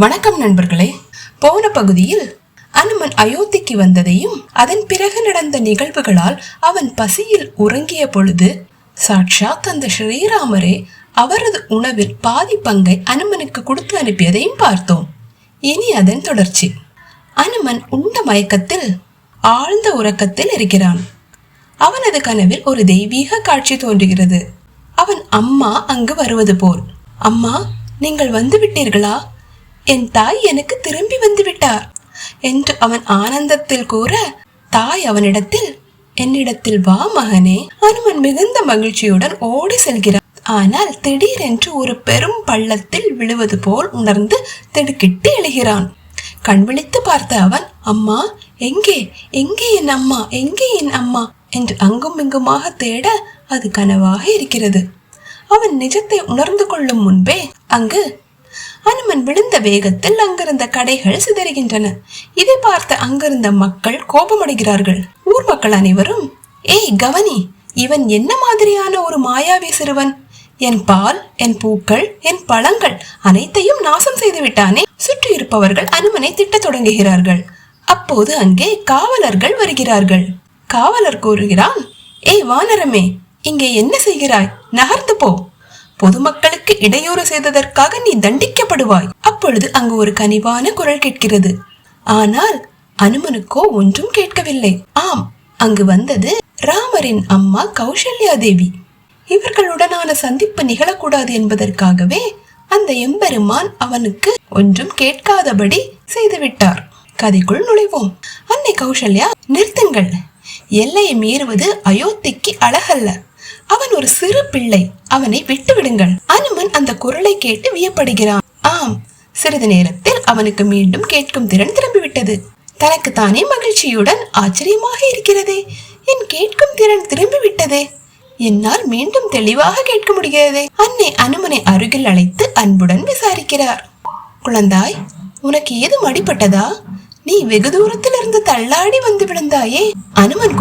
வணக்கம் நண்பர்களே. போன பகுதியில் அனுமன் அயோத்திக்கு வந்ததையும் அதன் பிறகு நடந்த நிகழ்வுகளால் அவன் பசியில் உறங்கிய பொழுது சாட்சாத் அந்த ஸ்ரீராமரே அவரது உணவில் பாதி பங்கை அனுமனுக்கு கொடுத்து அனுப்பியதையும் பார்த்தோம். இனி அதன் தொடர்ச்சி. அனுமன் உண்ட மயக்கத்தில் ஆழ்ந்த உறக்கத்தில் இருக்கிறான். அவனது கனவில் ஒரு தெய்வீக காட்சி தோன்றுகிறது. அவன் அம்மா அங்கு வருவது போல். அம்மா, நீங்கள் வந்து விட்டீர்களா? என் தாய் எனக்கு திரும்பி வந்து விட்டார் என்று அவன் ஆனந்தத்தில் கூற, தாய் அவனிடத்தில், என்னிடத்தில் வா மகனே. அனுமன் மிகுந்த மகிழ்ச்சியுடன் ஓடி செல்கிறான். ஆனால் திடீரென்று ஒரு பெரும் பள்ளத்தில் விழுவது போல் உணர்ந்து திடுக்கிட்டு எழுகிறான். கண் விழித்து பார்த்த அவன், அம்மா எங்கே, எங்கே என் அம்மா, எங்கே என் அம்மா என்று அங்கும் இங்குமாக தேட அது கனவாக இருக்கிறது. அவன் நிஜத்தை உணர்ந்து கொள்ளும் முன்பே அங்கு அனுமன் விழுந்த வேகத்தில் அங்கிருந்த கடைகள் சிதறுகின்றன. இதை பார்த்த அங்கிருந்த மக்கள் கோபமடைகிறார்கள். ஊர் மக்கள் அனைவரும், ஏய் கவனி, இவன் என்ன மாதிரியான ஒரு மாயாவி சிறுவன்? என் பால், என் பூக்கள், என் பழங்கள் அனைத்தையும் நாசம் செய்து விட்டானே. சுற்றி இருப்பவர்கள் அனுமனை திட்டத் தொடங்குகிறார்கள். அப்போது அங்கே காவலர்கள் வருகிறார்கள். காவலர் கூறுகிறான், ஏய் வானரமே, இங்கே என்ன செய்கிறாய்? நகர்ந்து போ. பொதுமக்களுக்கு இடையூறு செய்ததற்காக நீ தண்டிக்கப்படுவாய். அப்பொழுது அங்கு ஒரு கனிவான குரல் கேட்கிறது. ஆனால் அனுமனுக்கோ ஒன்றும் கேட்கவில்லை. ஆம், அங்கு வந்தது ராமரின் அம்மா கௌசல்யா தேவி. இவர்களுடனான சந்திப்பு நிகழக்கூடாது என்பதற்காகவே அந்த எம்பெருமான் அவனுக்கு ஒன்றும் கேட்காதபடி செய்துவிட்டார். கதைக்குள் நுழைவோம். அன்னை கௌசல்யா, நிறுத்துங்கள். எல்லையை மீறுவது அயோத்திக்கு அழகல்ல. அவன் ஒரு சிறு பிள்ளை, அவனை விட்டு விடுங்கள். அனுமன் அந்த குரலை கேட்டு வியப்படுகிறான். ஆம், சிறிது நேரத்தில் அவனுக்கு மீண்டும் கேட்கும் திறன் திரும்பிவிட்டது. தனக்கு தானே மகிழ்ச்சியுடன் ஆச்சரியமாக இருக்கிறதே, என் கேட்கும் திறன் திரும்பிவிட்டதே, என்னால் மீண்டும் தெளிவாக கேட்க முடிகிறதே. அன்னை அனுமனை அருகில் அழைத்து அன்புடன் விசாரிக்கிறார். குழந்தாய், உனக்கு ஏதும் அடிபட்டதா? நீ வெகு தூரத்தில் இருந்து தள்ளாடி வந்து விழுந்தாயே. அனுமன்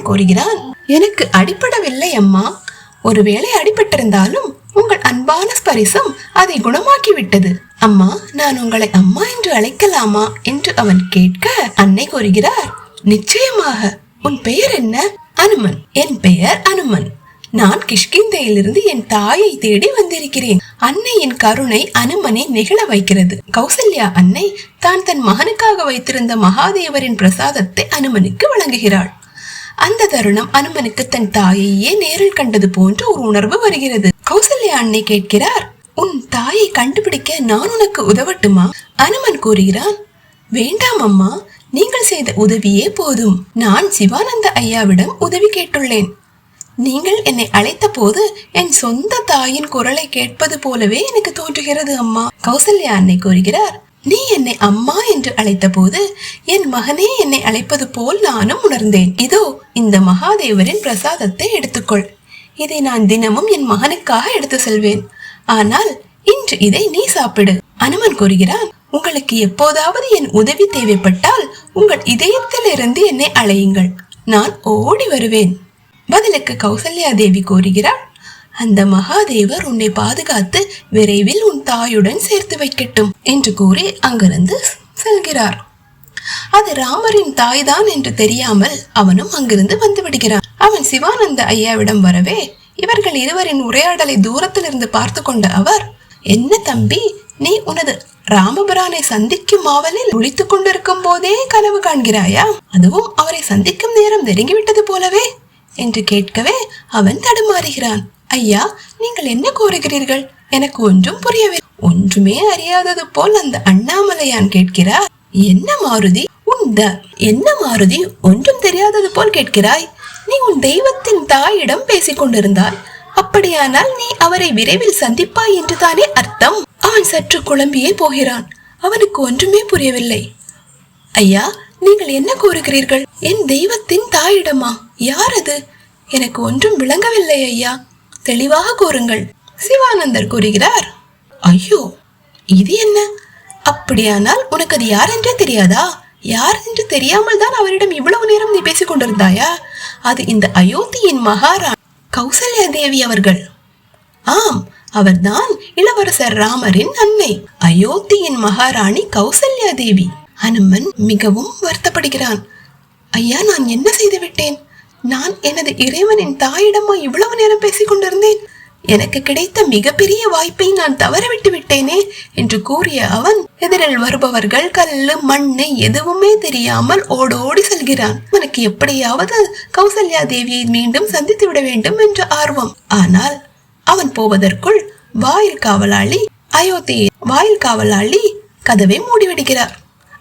கூறுகிறான், எனக்கு அடிபடவில்லை அம்மா. ஒருவேளை அடிபட்டிருந்தாலும் உங்கள் அன்பான ஸ்பரிசம் அதை குணமாக்கி விட்டது. அம்மா, நான் உங்களை அம்மா என்று அழைக்கலாமா என்று அவன் கேட்க, அன்னை கூறுகிறார், நிச்சயமாக. உன் பெயர் என்ன? அனுமன். என் பெயர் அனுமன். நான் கிஷ்கிந்தையிலிருந்து என் தாயை தேடி வந்திருக்கிறேன். அன்னையின் கருணை அனுமனை நெகிழ வைக்கிறது. கௌசல்யா அன்னை தான் தன் மகனுக்காக வைத்திருந்த மகாதேவரின் பிரசாதத்தை அனுமனுக்கு வழங்குகிறாள். அந்த தருணம் அனுமனுக்கு தன் தாயையே நேரில் கண்டது போன்ற ஒரு உணர்வு வருகிறது. கௌசல்யா அன்னை கேட்கிறார், உன் தாயை கண்டுபிடிக்க நான் உனக்கு உதவட்டுமா? அனுமன் கூறுகிறான், வேண்டாம் அம்மா, நீங்கள் செய்த உதவியே போதும். நான் சிவானந்த ஐயாவிடம் உதவி கேட்டுள்ளேன். நீங்கள் என்னை அழைத்த போது என் சொந்த தாயின் குரலை கேட்பது போலவே எனக்கு தோன்றுகிறது அம்மா. கௌசல்யா அன்னை கூறுகிறார், நீ என்னை அம்மா என்று அழைத்த போது என் மகனே என்னை அழைப்பது போல் நானும் உணர்ந்தேன். இதோ இந்த மகாதேவரின் பிரசாதத்தை எடுத்துக்கொள். இதை நான் தினமும் என் மகனுக்காக எடுத்து செல்வேன். ஆனால் இன்று இதை நீ சாப்பிடு. அனுமன் கூறுகிறான், உங்களுக்கு எப்போதாவது என் உதவி தேவைப்பட்டால் உங்கள் இதயத்திலிருந்து என்னை அழையுங்கள், நான் ஓடி வருவேன். பதிலுக்கு கௌசல்யா தேவி கூறுகிறாள், அந்த மகாதேவர் உன்னை பாதுகாத்து விரைவில் உன் தாயுடன் சேர்த்து வைக்கட்டும் என்று கூறி அங்கிருந்து செல்கிறார். அது ராமரின் தாய்தான் என்று தெரியாமல் அவனும் அங்கிருந்து வந்து விடுகிறான். அவன் சிவானந்த ஐயாவிடம் வரவே இவர்கள் இருவரின் உரையாடலை தூரத்திலிருந்து பார்த்து கொண்ட அவர், என்ன தம்பி, நீ உனது ராமபிரானை சந்திக்கும் ஆவலில் ஒழித்துக் கொண்டிருக்கும் போதே கனவு காண்கிறாயா? அதுவும் அவரை சந்திக்கும் நேரம் நெருங்கிவிட்டது போலவே என்று கேட்கவே அவன் தடுமாறுகிறான். ஐயா, நீங்கள் என்ன கூறுகிறீர்கள்? எனக்கு ஒன்றும் புரியவில்லை. ஒன்றுமே அறியாதது போல் அந்த அண்ணாமலையான் கேட்கிறார். என்ன மாருதி, என்ன மாருதி, ஒன்றும் தெரியாதது போல் கேட்கிறாய்? நீ உன் தெய்வத்தின் தாயிடம் பேசிக் கொண்டிருந்தாய். அப்படியானால் நீ அவரை விரைவில் சந்திப்பாய் என்று தானே அர்த்தம்? அவன் சற்று குழம்பியே போகிறான். அவனுக்கு ஒன்றுமே புரியவில்லை. ஐயா, நீங்கள் என்ன கூறுகிறீர்கள்? என் தெய்வத்தின் தாயிடமா? யார் அது? எனக்கு ஒன்றும் விளங்கவில்லை ஐயா, தெளிவாக கூறுங்கள். சிவானந்தர் கூறுகிறார், ஐயோ, இது என்ன? அப்படியானால் உனக்கு அது யார் என்றே தெரியாதா? யார் என்று தெரியாமல் தான் அவரிடம் இவ்வளவு நேரம் நீ பேசிக் கொண்டிருந்தாயா? அது இந்த அயோத்தியின் மகாராணி கௌசல்யா தேவி அவர்கள். ஆம், அவர்தான் இளவரசர் ராமரின் அன்னை, அயோத்தியின் மகாராணி கௌசல்யா தேவி. ஹனுமன் மிகவும் வருத்தப்படுகிறான். ஐயா, நான் என்ன செய்து விட்டேன்? நான் எனது இறைவனின் தாயிடமா இவ்வளவு நேரம் பேசிக் கொண்டிருந்தேன்? எனக்கு கிடைத்த மிகப்பெரிய வாய்ப்பை நான் தவறவிட்டு விட்டேனே என்று கூறிய அவன் எதிரில் வருபவர்கள் கல்லு மண்ணு எதுவுமே தெரியாமல் ஓடோடி செல்கிறான். அவனுக்கு எப்படியாவது கௌசல்யா தேவியை மீண்டும் சந்தித்து விட வேண்டும் என்ற ஆர்வம். ஆனால் அவன் போவதற்குள் வாயில் காவலாளி கதவை மூடிவிடுகிறார்.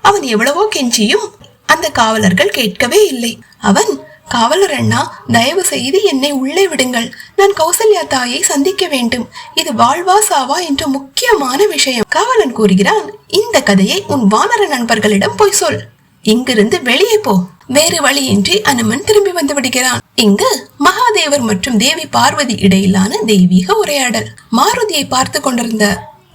அவன் எவ்வளவோ கெஞ்சியும் அந்த காவலர்கள் கேட்கவே இல்லை. அவன், காவலர் அண்ணா, தயவு செய்து என்னை உள்ளே விடுங்கள், நான் கௌசல்யா தாயை சந்திக்க வேண்டும், இது வாழ்வா சாவா என்ற முக்கியமான விஷயம். காவலன் கூறுகிறான், இந்த கதையை உன் வானர நண்பர்களிடம் போய் சொல், இங்கிருந்து வெளியே போ. வேறு வழியின்றி அனுமன் திரும்பி வந்து விடுகிறான். இங்கு மகாதேவர் மற்றும் தேவி பார்வதி இடையிலான தெய்வீக உரையாடல். மாருதியை பார்த்து கொண்டிருந்த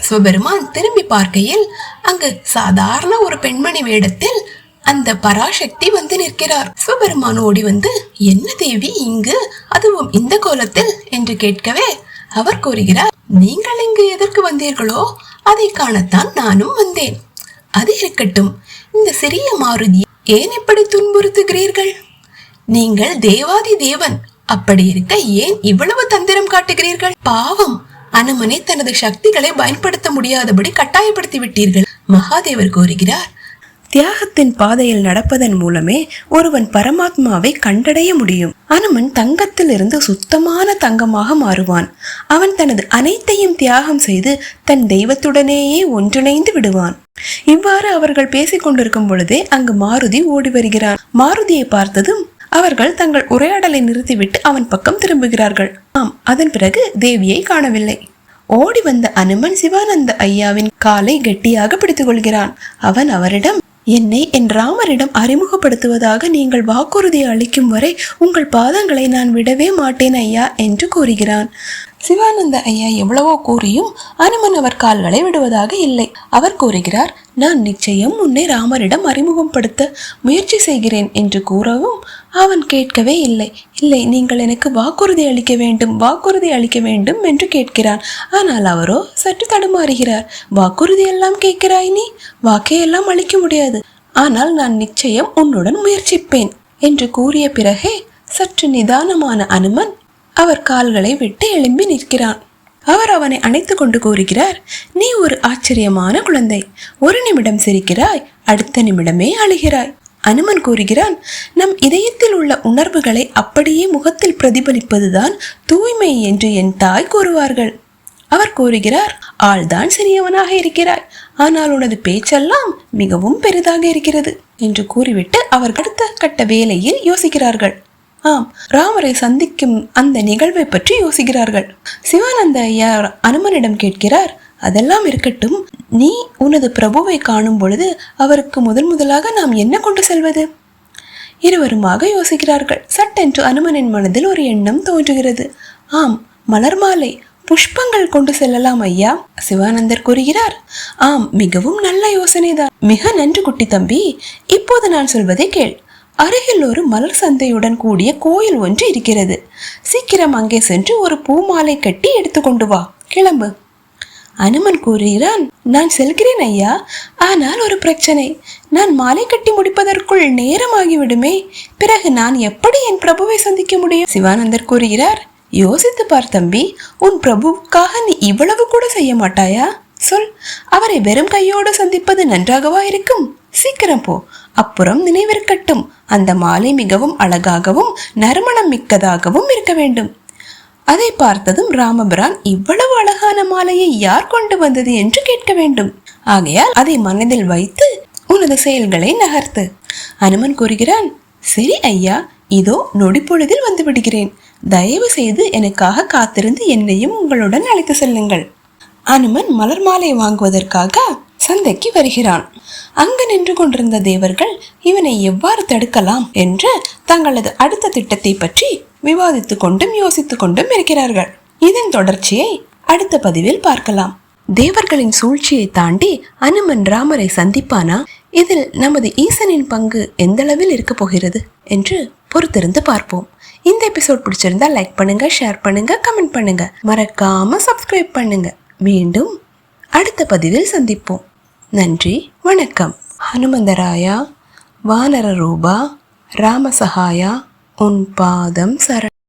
சிவபெருமான் திரும்பி பார்க்கையில் அங்கு சாதாரண ஒரு பெண்மணி வேடத்தில் அந்த பராசக்தி வந்து நிற்கிறார். சிவபெருமான் ஓடி வந்து, என்ன தேவி இங்கு, அதுவும் இந்த கோலத்தில் என்று கேட்கவே அவர் கூறுகிறார், நீங்கள் இங்கு எதற்கு வந்தீர்களோ அதை காணத்தான் நானும் வந்தேன். அது இருக்கட்டும், இந்த சிறிய மாருதி ஏன் இப்படி துன்புறுத்துகிறீர்கள்? நீங்கள் தேவாதி தேவன், அப்படி இருக்க ஏன் இவ்வளவு தந்திரம் காட்டுகிறீர்கள்? பாவம், அனுமனை தனது சக்திகளை பயன்படுத்த முடியாதபடி கட்டாயப்படுத்தி விட்டீர்கள். மகாதேவர் கூறுகிறார், தியாகத்தின் பாதையில் நடப்பதன் மூலமே ஒருவன் பரமாத்மாவை கண்டடைய முடியும். அனுமன் தங்கத்தில் இருந்து சுத்தமான தங்கமாக மாறுவான். அவன் தனது அனைத்தையும் தியாகம் செய்து தன் தெய்வத்துடனேயே ஒன்றிணைந்து விடுவான். இவ்வாறு அவர்கள் பேசிக் கொண்டிருக்கும் பொழுதே அங்கு மாருதி ஓடி வருகிறான். மாருதியை பார்த்ததும் அவர்கள் தங்கள் உரையாடலை நிறுத்திவிட்டு அவன் பக்கம் திரும்புகிறார்கள். அதன் பிறகு தேவியை காணவில்லை. ஓடி வந்த அனுமன் சிவானந்த ஐயாவின் காலை கெட்டியாக பிடித்துக் கொள்கிறான். அவன் அவரிடம், என்னை என் ராமரிடம் அறிமுகப்படுத்துவதாக நீங்கள் வாக்குறுதி அளிக்கும் வரை உங்கள் பாதங்களை நான் விடவே மாட்டேன் ஐயா என்று கூறுகிறான். சிவானந்த ஐயா எவ்வளவோ கூறியும் அனுமன் அவர் கால்களை விடுவதாக இல்லை. அவர் கூறுகிறார், நான் நிச்சயம் உன்னை ராமரிடம் அறிமுகப்படுத்த முயற்சி செய்கிறேன் என்று கூறவும் அவன் கேட்கவே இல்லை. இல்லை, நீங்கள் எனக்கு வாக்குறுதி அளிக்க வேண்டும் என்று கேட்கிறான். ஆனால் அவரோ சற்று தடுமாறுகிறார். வாக்குறுதி எல்லாம் கேட்கிறாய், நீ வாக்கையெல்லாம் அளிக்க முடியாது, ஆனால் நான் நிச்சயம் உன்னுடன் முயற்சிப்பேன் என்று கூறிய பிறகே சற்று நிதானமான அனுமன் அவர் கால்களை விட்டு எழும்பி நிற்கிறான். அவர் அவனை அணைத்து கொண்டு கூறுகிறார், நீ ஒரு ஆச்சரியமான குழந்தை. ஒரு நிமிடம் சிரிக்கிறாய், அடுத்த நிமிடமே அழுகிறாய். அனுமன் கூறுகிறான், நம் இதயத்தில் உள்ள உணர்வுகளை அப்படியே முகத்தில் பிரதிபலிப்பதுதான் தூய்மை என்று என் தாய் கூறுவார்கள். அவர் கூறுகிறார், ஆள்தான் சிறியவனாக இருக்கிறாய், ஆனால் உனது பேச்செல்லாம் மிகவும் பெரிதாக இருக்கிறது என்று கூறிவிட்டு அவர் அடுத்த கட்ட வேலையில் யோசிக்கிறார்கள். ராமரை சந்திக்கும் அந்த நிகழ்வை பற்றி யோசிக்கிறார்கள். சிவானந்த ஐயா அனுமனிடம் கேட்கிறார், அதெல்லாம் இருக்கட்டும், நீ உனது பிரபுவை காணும் பொழுது அவருக்கு முதலாக நாம் என்ன கொண்டு செல்வது? இருவருமாக யோசிக்கிறார்கள். சட்டென்று அனுமனின் மனதில் ஒரு எண்ணம் தோன்றுகிறது. மலர் மாலை, புஷ்பங்கள் கொண்டு செல்லலாம் ஐயா. சிவானந்தர் கூறுகிறார், மிகவும் நல்ல யோசனைதான். மிக நன்று குட்டி தம்பி, இப்போது நான் சொல்வதை கேள். அருகில் ஒரு மலர் சந்தையுடன் கூடிய கோயில் ஒன்று இருக்கிறது. சீக்கிரம் அங்கே சென்று ஒரு பூ மாலை கட்டி எடுத்துக்கொண்டு வா, கிளம்பு. அனுமன் கூறுகிறான், நான் செல்கிறேன் ஐயா, ஆனால் ஒரு பிரச்சனை. நான் மாலை கட்டி முடிப்பதற்குள் நேரமாகிவிடுமே, பிறகு நான் எப்படி என் பிரபுவை சந்திக்க முடியும்? சிவானந்தர் கூறுகிறார், யோசித்து பார் தம்பி, உன் பிரபுவுக்காக நீ இவ்வளவு கூட செய்ய மாட்டாயா? சொல், அவரை வெறும் கையோடு சந்திப்பது நன்றாகவா இருக்கும்? சீக்கிரம் போ. அப்புறம் நினைவிருக்கட்டும், அந்த மாலை மிகவும் அழகாகவும் நறுமணம் மிக்கதாகவும் இருக்க வேண்டும். அதை பார்த்ததும் ராமபிரான், இவ்வளவு அழகான மாலையை யார் கொண்டு வந்தது என்று கேட்க வேண்டும். ஆகையால் அதை மனதில் வைத்து உனது செயல்களை நகர்த்து. அனுமன் கூறுகிறான், சரி ஐயா, இதோ நொடி பொழுதில் வந்து விடுகிறேன். தயவு செய்து எனக்காக காத்திருந்து என்னையும் உங்களுடன் அழைத்து செல்லுங்கள். அனுமன் மலர் மாலை வாங்குவதற்காக சந்தைக்கு வருகிறான். அங்கு நின்று கொண்டிருந்த தேவர்கள் இவனை எவ்வாறு தடுக்கலாம் என்று தங்களது அடுத்த திட்டத்தை பற்றி விவாதித்துக் கொண்டும் யோசித்துக் கொண்டும் இருக்கிறார்கள். இதன் தொடர்ச்சியை அடுத்த பதிவில் பார்க்கலாம். தேவர்களின் சூழ்ச்சியை தாண்டி அனுமன் ராமரை சந்திப்பானா? இதில் நமது ஈசனின் பங்கு எந்த அளவில் இருக்க போகிறது என்று பொறுத்திருந்து பார்ப்போம். இந்த எபிசோட் பிடிச்சிருந்தா லைக் பண்ணுங்க, ஷேர் பண்ணுங்க, கமெண்ட் பண்ணுங்க, மறக்காம சப்ஸ்கிரைப் பண்ணுங்க. மீண்டும் அடுத்த பதிவில் சந்திப்போம். நன்றி, வணக்கம். ஹனுமந்தராயா, வானர ரூபா, ராமசகாயா, உன் பாதம் சரணம்.